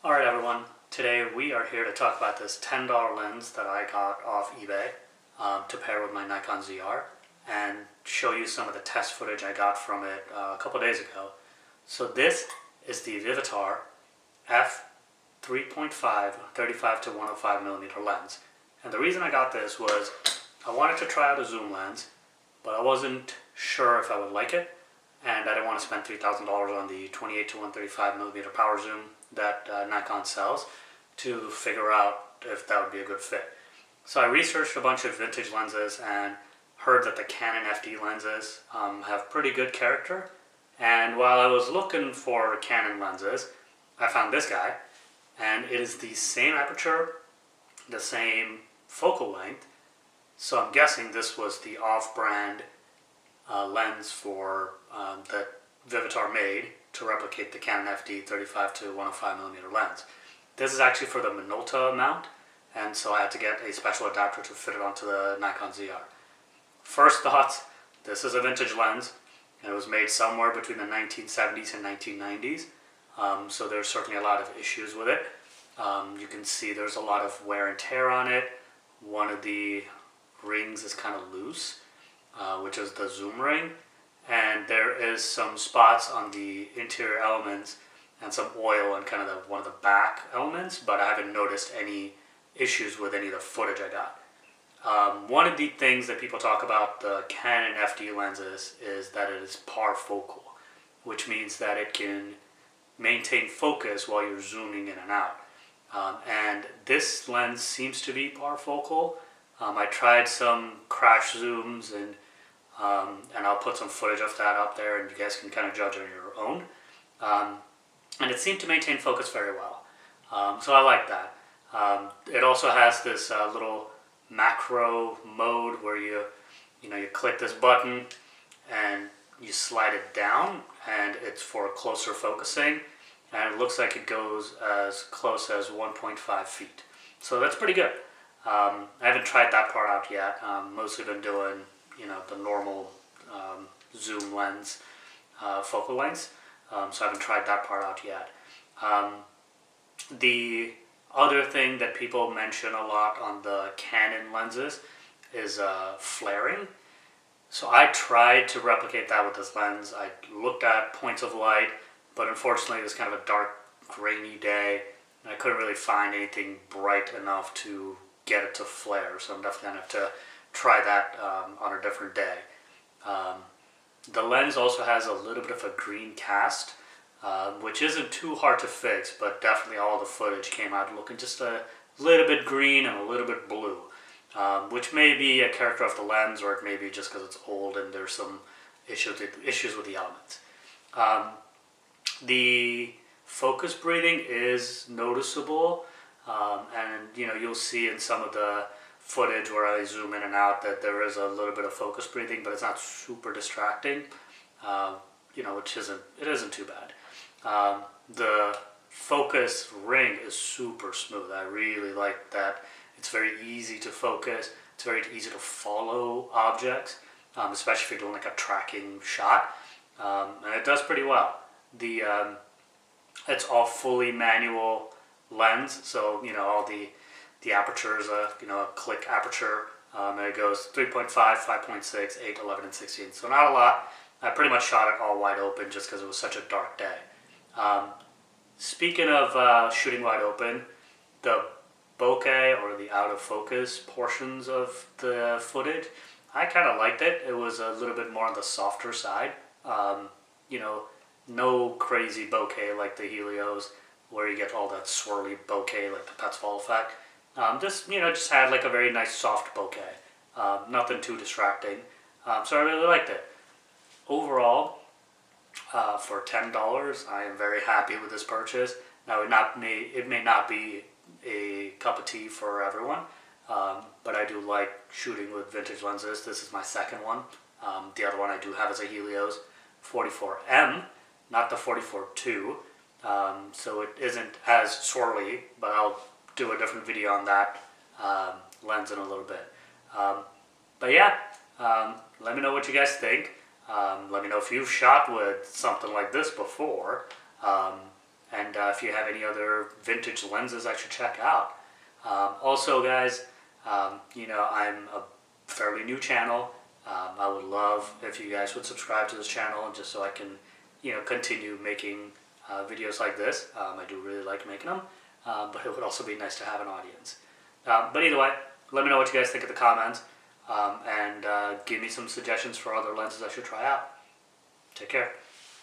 Alright everyone, today we are here to talk about this $10 lens that I got off eBay to pair with my Nikon ZR and show you some of the test footage I got from it a couple days ago. So this is the Vivitar f3.5 35 to 105mm lens, and the reason I got this was I wanted to try out a zoom lens, but I wasn't sure if I would like it, and I didn't want to spend $3,000 on the 28 to 135mm power zoom that Nikon sells to figure out if that would be a good fit. So I researched a bunch of vintage lenses and heard that the Canon FD lenses have pretty good character, and while I was looking for Canon lenses, I found this guy, and it is the same aperture, the same focal length, so I'm guessing this was the off-brand lens for that Vivitar made to replicate the Canon FD 35 to 105mm lens. This is actually for the Minolta mount, and so I had to get a special adapter to fit it onto the Nikon ZR. First thoughts, this is a vintage lens, and it was made somewhere between the 1970s and 1990s, so there's certainly a lot of issues with it. You can see there's a lot of wear and tear on it. One of the rings is kind of loose, which is the zoom ring, and there is some spots on the interior elements and some oil on kind of one of the back elements, but I haven't noticed any issues with any of the footage I got. One of the things that people talk about the Canon FD lenses is that it is parfocal, which means that it can maintain focus while you're zooming in and out. And this lens seems to be parfocal. I tried some crash zooms and I'll put some footage of that up there and you guys can kind of judge on your own. And it seemed to maintain focus very well. So I like that. It also has this little macro mode where you click this button and you slide it down, and it's for closer focusing, and it looks like it goes as close as 1.5 feet. So that's pretty good. I haven't tried that part out yet. Mostly been doing the normal zoom lens focal lengths, so I haven't tried that part out yet. The other thing that people mention a lot on the Canon lenses is flaring. So I tried to replicate that with this lens. I looked at points of light, but unfortunately it was kind of a dark, grainy day, and I couldn't really find anything bright enough to get it to flare, so I'm definitely going to have to try that on a different day. The lens also has a little bit of a green cast, which isn't too hard to fix, but definitely all the footage came out looking just a little bit green and a little bit blue, which may be a character of the lens, or it may be just because it's old and there's some issues with the elements. The focus breathing is noticeable, and you'll see in some of the footage where I zoom in and out that there is a little bit of focus breathing, but it's not super distracting, which isn't too bad. The focus ring is super smooth. I really like that. It's very easy to focus. It's very easy to follow objects, especially if you're doing like a tracking shot, and it does pretty well. It's all fully manual lens, so all the aperture is a click aperture, and it goes 3.5, 5.6, 8, 11, and 16. So not a lot. I pretty much shot it all wide open just because it was such a dark day. Speaking of shooting wide open, the bokeh or the out of focus portions of the footage, I kind of liked it. It was a little bit more on the softer side. No crazy bokeh like the Helios, where you get all that swirly bokeh like the Petzval effect. Just had like a very nice soft bokeh. Nothing too distracting. So I really liked it. Overall, for $10, I am very happy with this purchase. Now, it may not be a cup of tea for everyone, but I do like shooting with vintage lenses. This is my second one. The other one I do have is a Helios 44M, not the 44-2. So it isn't as swirly, but I'll do a different video on that lens in a little bit. But yeah, let me know what you guys think. Let me know if you've shot with something like this before, and and if you have any other vintage lenses I should check out. Also, guys, you know, I'm a fairly new channel. I would love if you guys would subscribe to this channel just so I can, you know, continue making videos like this. I do really like making them, but it would also be nice to have an audience. But either way, let me know what you guys think in the comments, and give me some suggestions for other lenses I should try out. Take care.